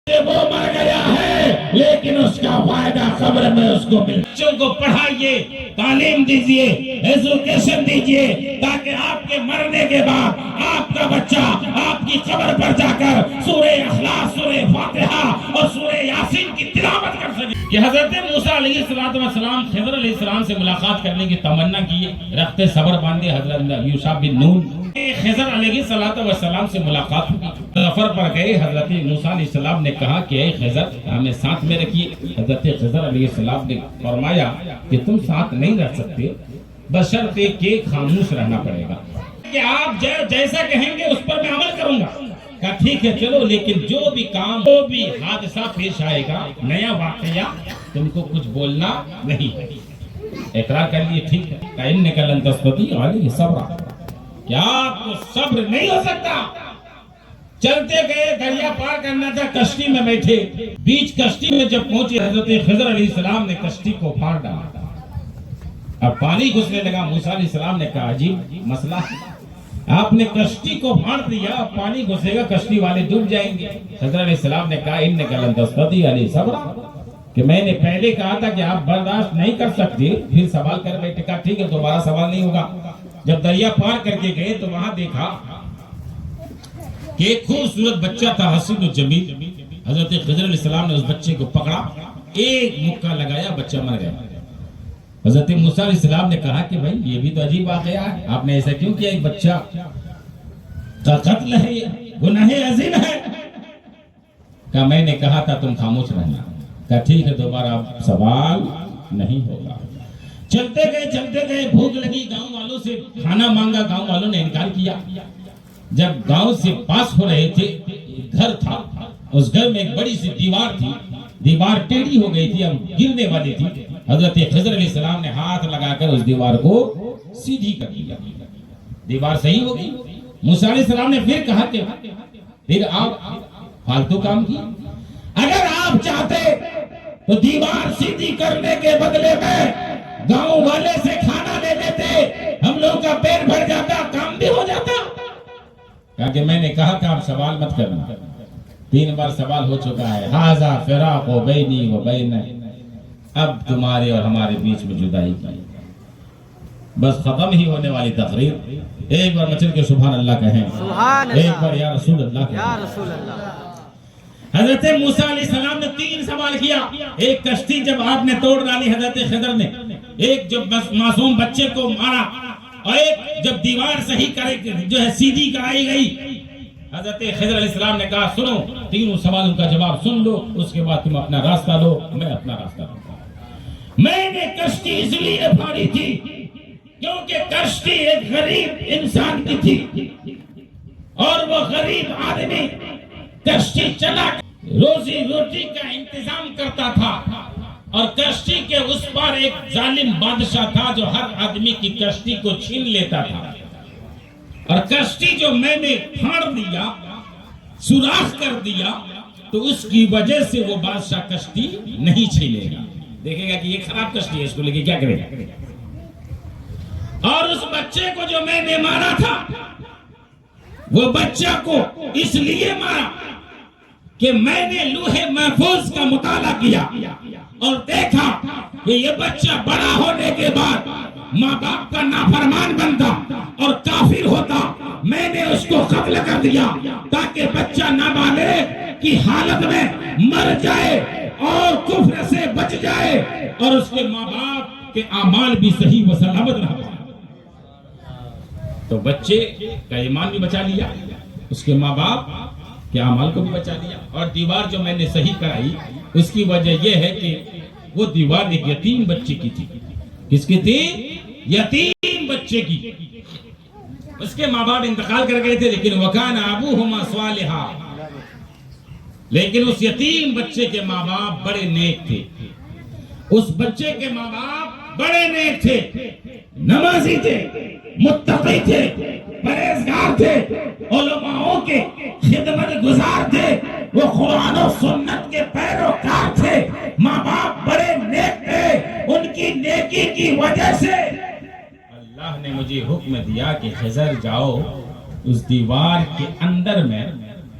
وہ مر گیا ہے لیکن اس کا فائدہ قبر میں اس کو مل. بچوں کو پڑھائیے، تعلیم دیجئے، ایجوکیشن دیجئے، تاکہ آپ کے مرنے کے بعد آپ کا بچہ آپ کی قبر پر جا کر سورہ اخلاص، سورہ فاتحہ اور سورہ یاسین کی تلاوت کر سکے. کہ حضرت موسیٰ علیہ السلام خضر علیہ السلام سے ملاقات کرنے کی تمنا کیے، رخت صبر باندھے حضرت یوشع بن نون. خضر علیہ السلام سے ملاقات ہوئی، سفر پر گئے. حضرت موسیٰ علیہ السلام نے کہا کہ اے خضر ہمیں ساتھ میں رکھیے. حضرت خضر علیہ السلام نے فرمایا کہ تم ساتھ نہیں رہ سکتے، بشرطے کہ خاموش رہنا پڑے گا، کہ آپ جیسا کہیں گے اس پر میں عمل کروں گا. کہا ٹھیک ہے چلو، لیکن جو بھی کام، جو بھی حادثہ پیش آئے گا، نیا واقعہ، تم کو کچھ بولنا نہیں ہے. اقرار کر لیے ٹھیک ہے. اِنَّكَ لَن تَسْتَطِيعَ عَلَيْهِ صَبْرًا، کیا آپ کو صبر نہیں ہو سکتا؟ چلتے گئے، دریا پار کرنا تھا، کشتی میں بیٹھے. بیچ کشتی میں جب پہنچے، حضرت خضر علیہ السلام نے کشتی کو پھاڑ ڈالا. اب پانی گھسنے لگا. موسیٰ علیہ السلام نے کہا عجیب مسئلہ ہے، آپ نے کشتی کو پھاڑ دیا، اب پانی گھسے گا، کشتی والے ڈوب جائیں گے. حضرت علیہ السلام نے کہا اِنَّكَ لَن تَسْتَطِيعَ عَلَيْهِ صَبْرًا، کہ میں نے پہلے کہا تھا کہ آپ برداشت نہیں کر سکتے، پھر سوال کر بیٹھے. کہا ٹھیک ہے دوبارہ سوال نہیں ہوگا. جب دریا پار کر کے گئے تو وہاں دیکھا کہ ایک خوبصورت بچہ تھا، حسین و جمیل. حضرت خضر علیہ السلام نے اس بچے کو پکڑا، ایک مکہ لگایا، بچہ مر گیا. حضرت موسیٰ علیہ السلام نے کہا کہ بھائی یہ بھی تو عجیب واقعہ ہے، آپ نے ایسا کیوں کیا؟ ایک بچہ کا قتل ہے، گناہ عظیم ہے. کہا میں نے کہا تھا تم خاموش رہنا. کہا ٹھیک ہے دوبارہ سوال نہیں ہوگا. چلتے گئے، بھوک لگی، گاؤں والوں سے کھانا مانگا، گاؤں والوں نے انکار کیا. جب گاؤں سے پاس ہو رہے تھے، گھر تھا، اس گھر میں ایک بڑی سی دیوار تھی. دیوار ٹیڑھی ہو گئی تھی، اب گرنے والی تھی. حضرت خضر علیہ السلام نے ہاتھ لگا کر اس دیوار کو سیدھی کر دیا. دیوار صحیح ہو گئی. موسیٰ علیہ السلام نے پھر کہا کہ پھر آپ فالتو کام کی، اگر آپ چاہتے تو دیوار سیدھی کرنے کے بدلے میں گاؤں والے سے کھانا لے لیتے، ہم لوگ کا پیٹ بھر جاتا، کام بھی ہو جاتا. کہا کہ میں نے کہا کہ آپ سوال مت کرنا، 3 بار سوال ہو چکا ہے. ھذا فراق بینی و بینک، اب تمہارے اور ہمارے بیچ میں جدائی کی، بس ختم ہی ہونے والی تقریر. ایک بار مچل کے سبحان اللہ کہیں، ایک بار یا رسول اللہ کہیں. حضرت موسیٰ علیہ السلام نے 3 سوال کیا. ایک کشتی جب آپ نے توڑ ڈالی حضرت خضر نے، ایک جب معصوم بچے کو مارا، اور ایک جب دیوار صحیح کرے جو ہے سیدھی کرائی گئی. حضرت خضر علیہ السلام نے کہا سنو، 3 سوالوں کا جواب سن لو، اس کے بعد تم اپنا راستہ لو، میں اپنا راستہ لوں. میں نے کشتی اس لیے پھاڑی تھی کیونکہ کشتی ایک غریب انسان کی تھی، اور وہ غریب آدمی کشتی چلا روزی روٹی کا انتظام کرتا تھا، اور کشتی کے اس پر ایک ظالم بادشاہ تھا جو ہر آدمی کی کشتی کو چھین لیتا تھا. اور کشتی جو میں نے پھاڑ دیا، سوراخ کر دیا، تو اس کی وجہ سے وہ بادشاہ کشتی نہیں چھینے گا، دیکھے گا کہ یہ خراب کشتی ہے، اس کو لے کے کیا کرے گا. اور اس بچے کو جو میں نے مارا تھا، وہ بچہ کو اس لیے مارا کہ میں نے لوح محفوظ کا مطالعہ کیا اور دیکھا کہ یہ بچہ بڑا ہونے کے بعد ماں باپ کا نافرمان بنتا اور کافر ہوتا. میں نے اس کو قتل کر دیا تاکہ بچہ نابالغ کی حالت میں مر جائے اور کفر سے بچ جائے، اور اس کے ماں باپ کے اعمال بھی صحیح و سلامت رہ پائے. تو بچے کا ایمان بھی بچا لیا، اس کے ماں باپ کے اعمال کو بھی بچا لیا. اور دیوار جو میں نے صحیح کرائی، اس کی وجہ یہ ہے کہ وہ دیوار ایک یتیم بچے کی تھی. کس کی تھی؟ یتیم بچے کی. اس کے ماں باپ انتقال کر گئے تھے، لیکن وَكَانَ أَبُوهُمَا صَالِحًا، لیکن اس یتیم بچے کے ماں باپ بڑے نیک تھے. اس بچے کے ماں باپ بڑے نیک تھے، نمازی تھے، متقی تھے، پرہیزگار تھے، علماءوں کے خدمت گزار تھے، وہ قرآن و سنت کے پیروکار تھے. ماں باپ بڑے نیک تھے. ان کی نیکی کی وجہ سے اللہ نے مجھے حکم دیا کہ خضر جاؤ، اس دیوار کے اندر میں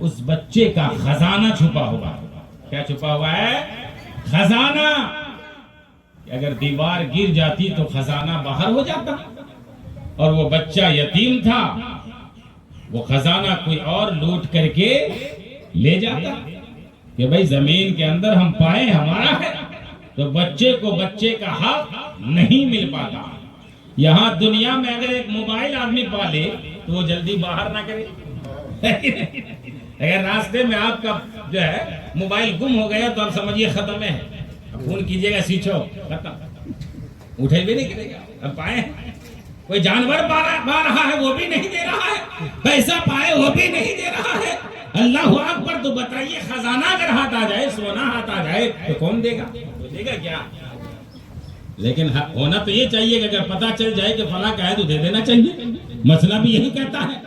اس بچے کا خزانہ چھپا ہوا ہے، کیا چھپا ہوا ہے؟ خزانہ. اگر دیوار گر جاتی تو خزانہ باہر ہو جاتا، اور وہ بچہ یتیم تھا، وہ خزانہ کوئی اور لوٹ کر کے لے جاتا کہ بھئی زمین کے اندر ہم پائے ہمارا ہے. تو بچے کو بچے کا حق نہیں مل پاتا. یہاں دنیا میں اگر ایک موبائل آدمی پالے تو وہ جلدی باہر نہ کرے. اگر راستے میں آپ کا جو ہے موبائل گم ہو گیا تو آپ سمجھیے ختم ہے. فون کیجئے گا سوئچ آف، ختم، اٹھے بھی نہیں کرے گا. اب پائے کوئی جانور پا رہا ہے وہ بھی نہیں دے رہا ہے، پیسہ پائے وہ بھی نہیں دے رہا ہے. اللہ اکبر. تو بتائیے خزانہ اگر ہاتھ آ جائے، سونا ہاتھ آ جائے تو کون دے گا؟ دے گا کیا؟ لیکن ہونا تو یہ چاہیے کہ اگر پتہ چل جائے کہ فلاں کا ہے تو دے دینا چاہیے. مسئلہ بھی یہی کہتا ہے.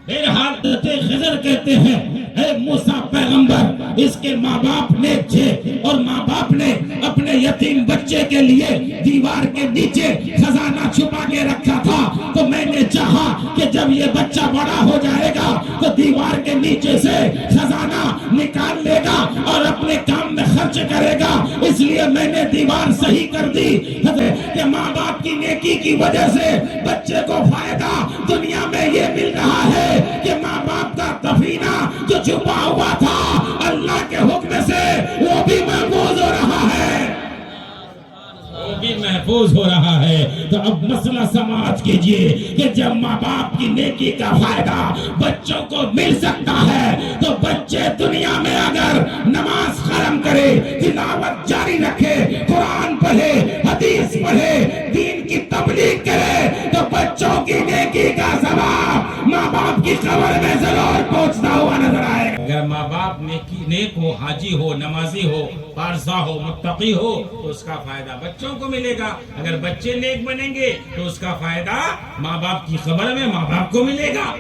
بہرحال حضرت خضر کہتے ہیں اے موسیٰ پیغمبر، اس کے ماں باپ نیک تھے اور ماں باپ نے اپنے یتیم بچے کے لیے دیوار کے نیچے خزانہ چھپا کے رکھا تھا. تو میں نے چاہا کہ جب یہ بچہ بڑا ہو جائے گا تو دیوار کے نیچے سے خزانہ نکال لے گا اور اپنے کام میں خرچ کرے گا. اس لیے میں نے دیوار صحیح کر دی کہ ماں باپ کی نیکی کی وجہ سے بچے کو فائدہ دنیا میں یہ مل رہا ہے کہ ماں باپ کا دفینہ جو چھپا ہوا تھا اللہ کے حکم سے وہ بھی محفوظ ہو رہا ہے، وہ بھی محفوظ ہو رہا ہے. تو اب مسئلہ سماج کیجئے کہ جب ماں باپ کی نیکی کا فائدہ بچوں کو مل سکتا ہے تو بچے دنیا میں اگر نماز قائم کرے، تلاوت جاری رکھے، قرآن پڑھے، حدیث پڑھے، دین کی تبلیغ کرے تو بچوں کی نیکی کا ثواب ماں باپ کی قبر میں ضرور پہنچتا ہوا نظر آئے گا. اگر ماں باپ نیک ہو، حاجی ہو، نمازی ہو، پارسا ہو، متقی ہو تو اس کا فائدہ بچوں کو ملے گا. اگر بچے نیک بنیں گے تو اس کا فائدہ ماں باپ کی قبر میں ماں باپ کو ملے گا.